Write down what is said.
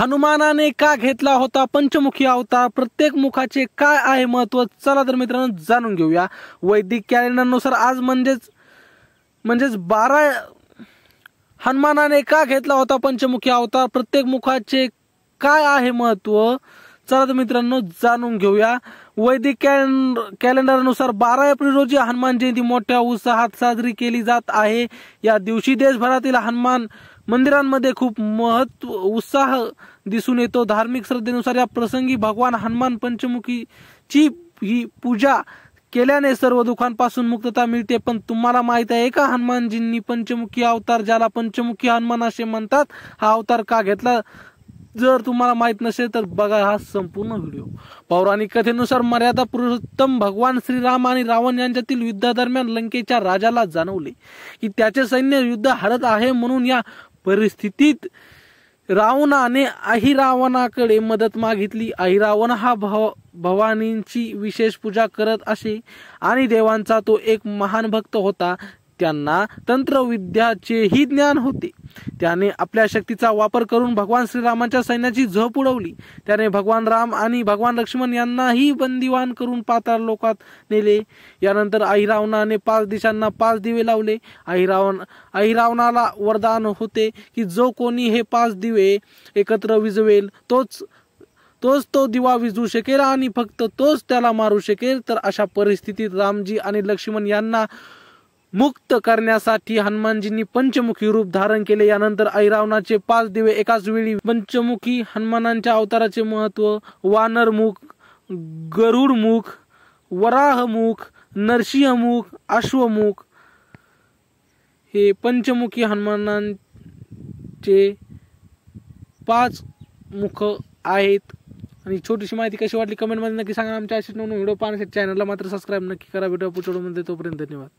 हनुमानाने का घेतला होता पंचमुखी अवतार, प्रत्येक मुखाचे काय आहे महत्व, चला तर मित्रांनो जाणून घेऊया। वैदिक कॅलेंडरनुसार आज म्हणजेच 12 हनुमानाने का घेतला होता पंचमुखी अवतार, प्रत्येक मुखाचे काय आहे महत्व, चला तर मित्रांनो जाणून घेऊया। वैदिक कॅलेंडरनुसार 12 एप्रिल रोजी हनुमान जयंती मोठ्या उत्साहात साजरी केली जात आहे। या दिवशी देशभरातील हनुमान मंदिरांमध्ये खूप उत्साह दिसून येतो। धार्मिक श्रद्धेनुसार या प्रसंगी भगवान हनुमान पंचमुखीची ही पूजा केल्याने सर्व दुःखांपासून मुक्तता मिळते। पण तुम्हाला माहित आहे का हनुमानजींनी पंचमुखी अवतार, ज्याला पंचमुखी हनुमान असे म्हणतात, हा अवतार का घेतला? जर तुम्हाला माहित नसेल तर बघा हा संपूर्ण व्हिडिओ। पौराणिक कथेनुसार मर्यादा पुरुषोत्तम भगवान श्रीराम आणि रावण यांच्यातील युद्धादरम्यान लंकेच्या राजाला जाणवले की त्याचे सैन्य युद्ध हरत आहे। म्हणून या परिस्थितीत रावणाने अहिरावणाकडे मदत मागितली। अहिरावण हा भवानींची विशेष पूजा करत असे आणि देवांचा तो एक महान भक्त होता। त्यांना तंत्रविद्याचेही ज्ञान होते। त्याने आपल्या शक्तीचा वापर करून भगवान श्रीरामांच्या सैन्याची झोप उडवली। त्याने भगवान राम आणि भगवान लक्ष्मण यांनाही बंदिवान करून पाताळ लोकात नेले। यानंतर अहिरावणाने 5 दिशांना 5 दिवे लावले। अहिरावणाला वरदान होते की जो कोणी हे 5 दिवे एकत्र विझवेल तोच तो दिवा विझू शकेल आणि फक्त तोच त्याला मारू शकेल। तर अशा परिस्थितीत रामजी आणि लक्ष्मण यांना मुक्त करण्यासाठी हनुमानजींनी पंचमुखी रूप धारण केले। यानंतर अहिरावणाचे 5 दिवे एकाच वेळी। पंचमुखी हनुमानांच्या अवताराचे महत्व: वानरमुख, गरुडमुख, वराहमुख, नरसिंहमुख, अश्वमुख हे पंचमुखी हनुमानांचे 5 मुख आहेत। आणि छोटीशी माहिती कशी वाटली कमेंट मध्ये नक्की सांगा। आमच्या असेच नवीन व्हिडिओ पाहण्यासाठी चॅनलला मात्र सबस्क्राईब नक्की करा। व्हिडिओ पुढच्या व्हिडिओमध्ये तोपर्यंत धन्यवाद।